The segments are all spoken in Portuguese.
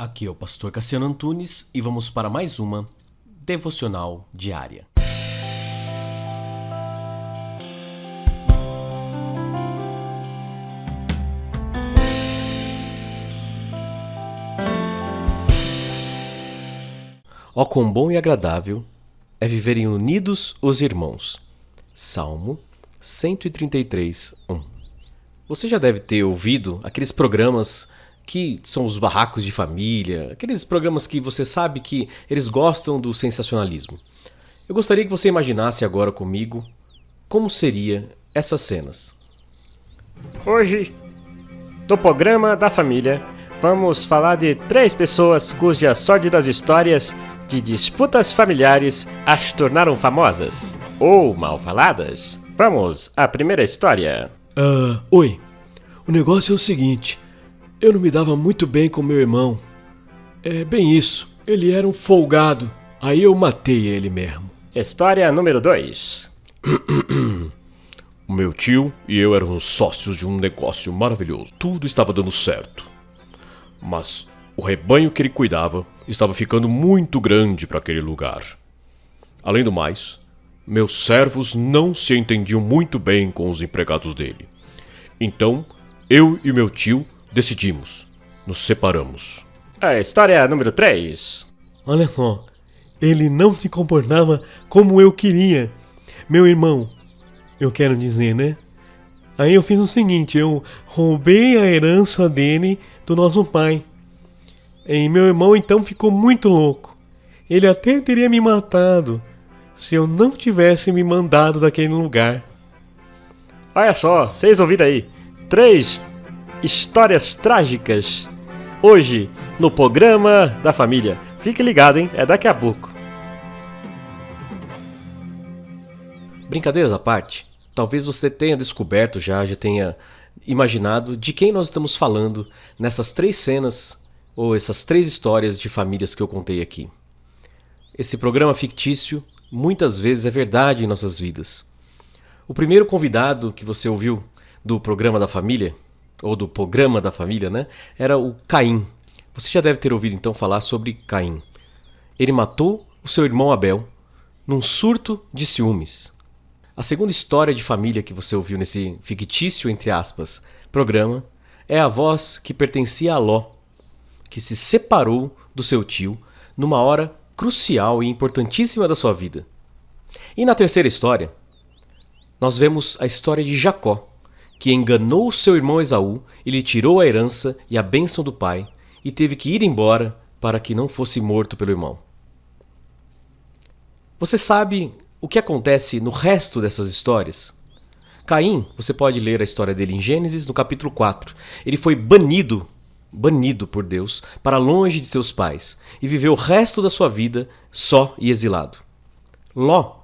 Aqui é o pastor Cassiano Antunes e vamos para mais uma devocional diária. Ó quão bom e agradável é viverem unidos os irmãos. Salmo 133, 1. Você já deve ter ouvido aqueles programas que são os barracos de família, aqueles programas que você sabe que eles gostam do sensacionalismo. Eu gostaria que você imaginasse agora comigo como seria essas cenas. Hoje, no programa da família, vamos falar de 3 pessoas cujas sórdidas histórias de disputas familiares as tornaram famosas ou mal faladas. Vamos à primeira história. Oi. O negócio é o seguinte. Eu não me dava muito bem com meu irmão. É bem isso. Ele era um folgado. Aí eu matei ele mesmo. História número 2. O meu tio e eu éramos sócios de um negócio maravilhoso. Tudo estava dando certo. Mas o rebanho que ele cuidava estava ficando muito grande para aquele lugar. Além do mais, meus servos não se entendiam muito bem com os empregados dele. Então, eu e meu tio decidimos, nos separamos. A história número 3. Olha só. Ele não se comportava como eu queria. Meu irmão, eu quero dizer, né? Aí eu fiz o seguinte, eu roubei a herança dele do nosso pai. E meu irmão então ficou muito louco. Ele até teria me matado se eu não tivesse me mandado daquele lugar. Olha só, vocês ouviram aí? 3 histórias trágicas. Hoje, no programa da família. Fique ligado, hein? É daqui a pouco. Brincadeiras à parte, talvez você tenha descoberto já tenha imaginado de quem nós estamos falando nessas 3 cenas ou essas 3 histórias de famílias que eu contei aqui. Esse programa fictício muitas vezes é verdade em nossas vidas. O primeiro convidado que você ouviu do programa da família, ou do programa da família, né, era o Caim. Você já deve ter ouvido então falar sobre Caim. Ele matou o seu irmão Abel num surto de ciúmes. A segunda história de família que você ouviu nesse fictício, entre aspas, programa é a voz que pertencia a Ló, que se separou do seu tio numa hora crucial e importantíssima da sua vida. E na terceira história, nós vemos a história de Jacó, que enganou seu irmão Esaú e lhe tirou a herança e a bênção do pai e teve que ir embora para que não fosse morto pelo irmão. Você sabe o que acontece no resto dessas histórias? Caim, você pode ler a história dele em Gênesis, no capítulo 4. Ele foi banido por Deus para longe de seus pais e viveu o resto da sua vida só e exilado. Ló,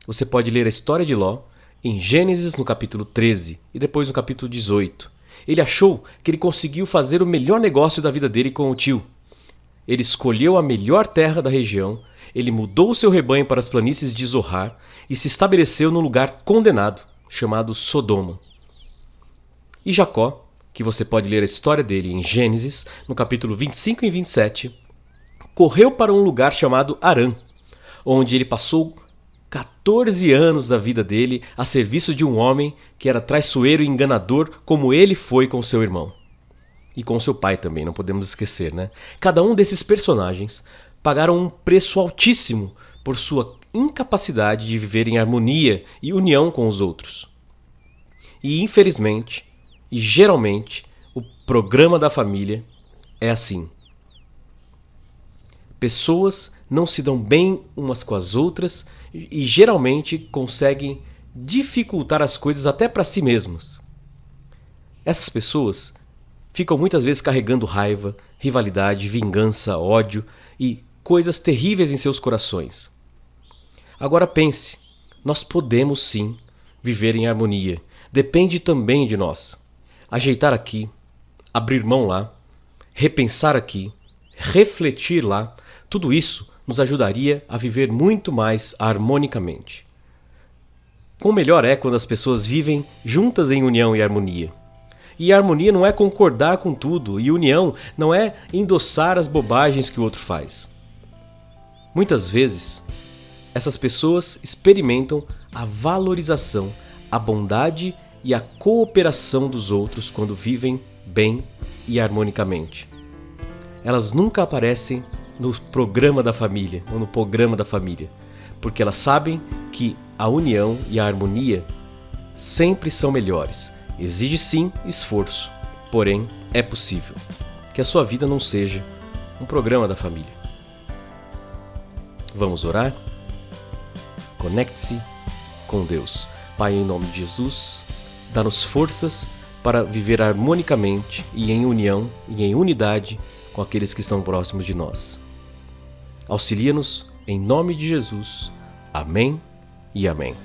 você pode ler a história de Ló em Gênesis no capítulo 13 e depois no capítulo 18. Ele achou que ele conseguiu fazer o melhor negócio da vida dele com o tio. Ele escolheu a melhor terra da região, ele mudou o seu rebanho para as planícies de Zoar e se estabeleceu num lugar condenado, chamado Sodoma. E Jacó, que você pode ler a história dele em Gênesis, no capítulo 25 e 27, correu para um lugar chamado Harã, onde ele passou 14 anos da vida dele a serviço de um homem que era traiçoeiro e enganador como ele foi com seu irmão. E com seu pai também, não podemos esquecer, né? Cada um desses personagens pagaram um preço altíssimo por sua incapacidade de viver em harmonia e união com os outros. E infelizmente, e geralmente, o programa da família é assim. Pessoas não se dão bem umas com as outras e geralmente conseguem dificultar as coisas até para si mesmos. Essas pessoas ficam muitas vezes carregando raiva, rivalidade, vingança, ódio e coisas terríveis em seus corações. Agora pense, nós podemos sim viver em harmonia. Depende também de nós. Ajeitar aqui, abrir mão lá, repensar aqui, refletir lá, tudo isso nos ajudaria a viver muito mais harmonicamente. Quão melhor é quando as pessoas vivem juntas em união e harmonia. E a harmonia não é concordar com tudo, e união não é endossar as bobagens que o outro faz. Muitas vezes, essas pessoas experimentam a valorização, a bondade e a cooperação dos outros quando vivem bem e harmonicamente. Elas nunca aparecem no programa da família ou no programa da família, porque elas sabem que a união e a harmonia sempre são melhores. Exige sim esforço, porém é possível. Que a sua vida não seja um programa da família. Vamos orar? Conecte-se com Deus. Pai, em nome de Jesus, dá-nos forças para viver harmonicamente e em união e em unidade com aqueles que estão próximos de nós. Auxilia-nos em nome de Jesus. Amém e amém.